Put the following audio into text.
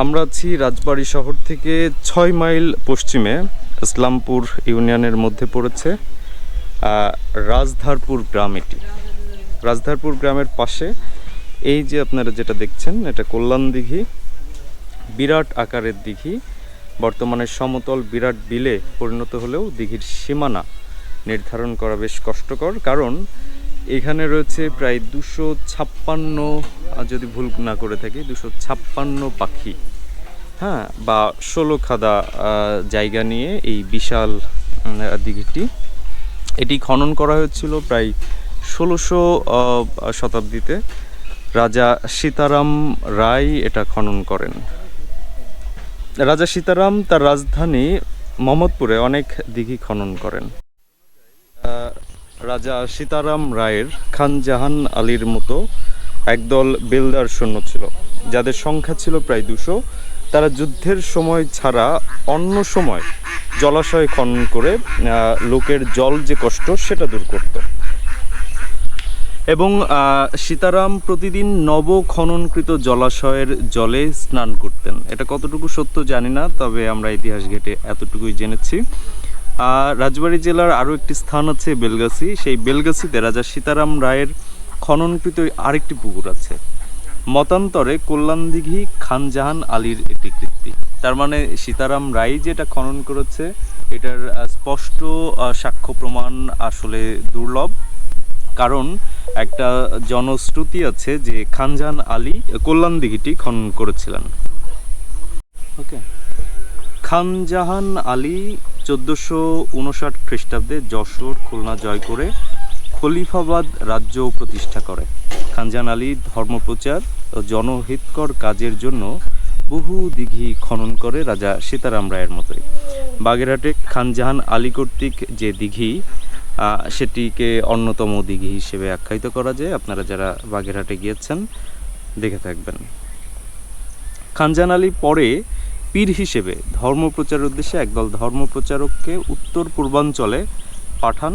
আমরা আছি রাজবাড়ি শহর থেকে 6 মাইল পশ্চিমে ইসলামপুর ইউনিয়নের মধ্যে পড়েছে রাজধারপুর গ্রাম। এটি রাজধারপুর গ্রামের পাশে এই যে আপনারা যেটা দেখছেন এটা কল্যাণ দিঘি, বিরাট আকারের দিঘি। বর্তমানে সমতল বিরাট বিলে পরিণত হলেও দিঘির সীমানা নির্ধারণ করা বেশ কষ্টকর, কারণ এখানে রয়েছে প্রায় 256, যদি ভুল না করে থাকি 256 পাখি, হ্যাঁ, বা 16 খাদা জায়গা নিয়ে এই বিশাল দিঘিটি। এটি খনন করা হয়েছিল প্রায় 1600 শতাব্দীতে। রাজা সীতারাম রায় এটা খনন করেন। রাজা সীতারাম তার রাজধানী মোহাম্মদপুরে অনেক দিঘি খনন করেন। রাজা সীতারাম রায়ের খান জাহান আলীর মতো একদল বেলদার সৈন্য ছিল, যাদের সংখ্যা ছিল প্রায় 200। তারা যুদ্ধের সময় ছাড়া অন্য সময় জলাশয় খনন করে লোকের জল যে কষ্ট সেটা দূর করত। এবং সীতারাম প্রতিদিন নব খননকৃত জলাশয়ের জলে স্নান করতেন। এটা কতটুকু সত্য জানি না, তবে আমরা ইতিহাস ঘেটে এতটুকুই জেনেছি। রাজবাড়ী জেলার আরও একটি স্থান আছে বেলগাছি। সেই বেলগাছিতে রাজা সীতারাম রায়ের খননকৃত আরেকটি পুকুর আছে। মতান্তরে কল্যাণ দিঘি খান জাহান আলীর একটি কৃতি। তার মানে সীতারাম রায় যেটা খনন করেছে এটার স্পষ্ট সাক্ষ্য প্রমাণ আসলে দুর্লভ, কারণ একটা জনশ্রুতি আছে যে খান জাহান আলী কল্যাণ দিঘিটি খনন করেছিলেন। ওকে, খান জাহান আলী 1459 খ্রিস্টাব্দে যশোর খুলনা জয় করে খলিফাবাদ রাজ্য প্রতিষ্ঠা করে। খান জাহান আলী ধর্মপ্রচার ও জনহিতকর কাজের জন্য বহু দিঘি খনন করে রাজা সীতারাম রায়ের মতোই। বাগেরহাটে খান জাহান আলী কর্তৃক যে দিঘি সেটিকে অন্যতম দিঘি হিসেবে আখ্যায়িত করা যায়। আপনারা যারা বাগেরহাটে গিয়েছেন দেখে থাকবেন। খান জাহান আলী পরে পীর হিসেবে ধর্মপ্রচারের উদ্দেশ্যে একদল ধর্মপ্রচারককে উত্তর পূর্বাঞ্চলে পাঠান।